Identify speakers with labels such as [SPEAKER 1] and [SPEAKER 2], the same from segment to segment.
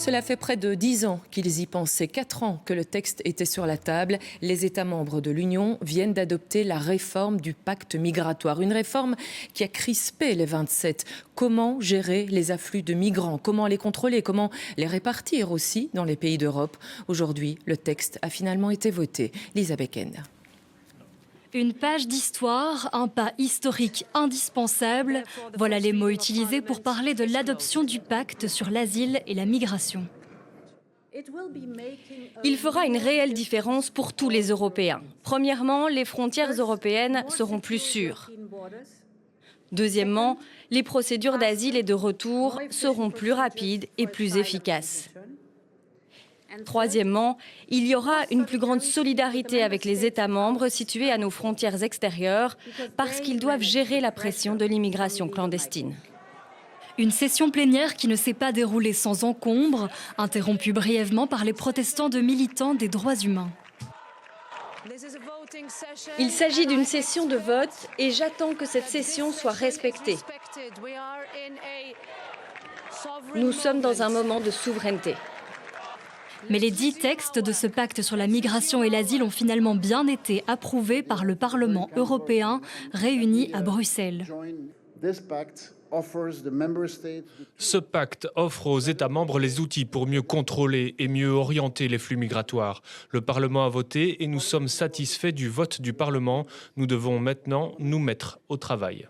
[SPEAKER 1] Cela fait près de 10 ans qu'ils y pensaient, 4 ans que le texte était sur la table. Les États membres de l'Union viennent d'adopter la réforme du pacte migratoire. Une réforme qui a crispé les 27. Comment gérer les afflux de migrants? Comment les contrôler? Comment les répartir aussi dans les pays d'Europe? Aujourd'hui, le texte a finalement été voté. Lisa Becken.
[SPEAKER 2] Une page d'histoire, un pas historique indispensable. Voilà les mots utilisés pour parler de l'adoption du pacte sur l'asile et la migration.
[SPEAKER 3] Il fera une réelle différence pour tous les Européens. Premièrement, les frontières européennes seront plus sûres. Deuxièmement, les procédures d'asile et de retour seront plus rapides et plus efficaces. Troisièmement, il y aura une plus grande solidarité avec les États membres situés à nos frontières extérieures parce qu'ils doivent gérer la pression de l'immigration clandestine.
[SPEAKER 2] Une session plénière qui ne s'est pas déroulée sans encombre, interrompue brièvement par les protestants de militants des droits humains.
[SPEAKER 3] Il s'agit d'une session de vote et j'attends que cette session soit respectée. Nous sommes dans un moment de souveraineté.
[SPEAKER 2] Mais les 10 textes de ce pacte sur la migration et l'asile ont finalement bien été approuvés par le Parlement européen réuni à Bruxelles.
[SPEAKER 4] Ce pacte offre aux États membres les outils pour mieux contrôler et mieux orienter les flux migratoires. Le Parlement a voté et nous sommes satisfaits du vote du Parlement. Nous devons maintenant nous mettre au travail.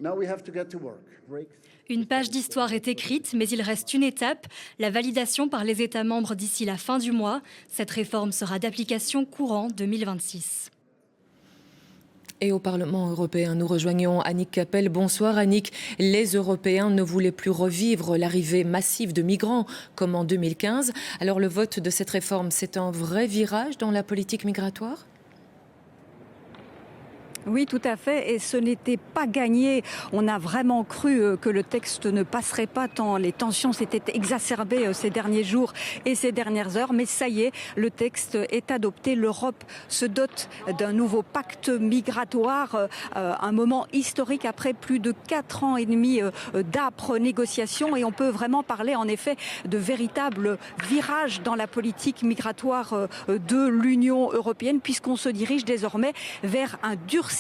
[SPEAKER 2] Une page d'histoire est écrite, mais il reste une étape, la validation par les États membres d'ici la fin du mois. Cette réforme sera d'application courant 2026.
[SPEAKER 1] Et au Parlement européen, nous rejoignons Annick Capel. Bonsoir Annick. Les Européens ne voulaient plus revivre l'arrivée massive de migrants comme en 2015. Alors le vote de cette réforme, c'est un vrai virage dans la politique migratoire ?
[SPEAKER 5] Oui, tout à fait. Et ce n'était pas gagné. On a vraiment cru que le texte ne passerait pas tant les tensions s'étaient exacerbées ces derniers jours et ces dernières heures. Mais ça y est, le texte est adopté. L'Europe se dote d'un nouveau pacte migratoire. Un moment historique après plus de 4 ans et demi d'âpres négociations. Et on peut vraiment parler en effet de véritable virage dans la politique migratoire de l'Union européenne, puisqu'on se dirige désormais vers un durcissement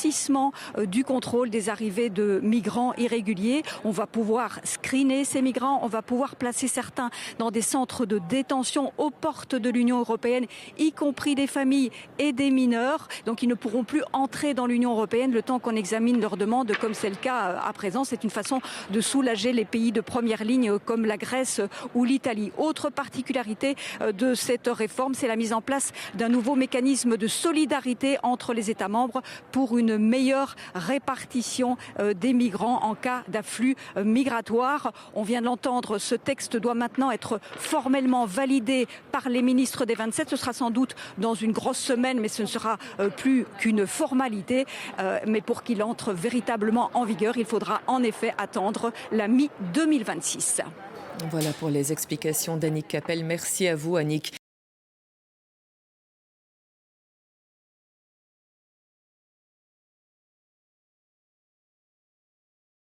[SPEAKER 5] du contrôle des arrivées de migrants irréguliers. On va pouvoir screener ces migrants, on va pouvoir placer certains dans des centres de détention aux portes de l'Union européenne, y compris des familles et des mineurs. Donc ils ne pourront plus entrer dans l'Union européenne le temps qu'on examine leurs demandes, comme c'est le cas à présent. C'est une façon de soulager les pays de première ligne comme la Grèce ou l'Italie. Autre particularité de cette réforme, c'est la mise en place d'un nouveau mécanisme de solidarité entre les États membres pour une meilleure répartition des migrants en cas d'afflux migratoire. On vient de l'entendre, ce texte doit maintenant être formellement validé par les ministres des 27. Ce sera sans doute dans une grosse semaine, mais ce ne sera plus qu'une formalité. Mais pour qu'il entre véritablement en vigueur, il faudra en effet attendre la mi-2026.
[SPEAKER 1] Voilà pour les explications d'Annick Capel. Merci à vous Annick.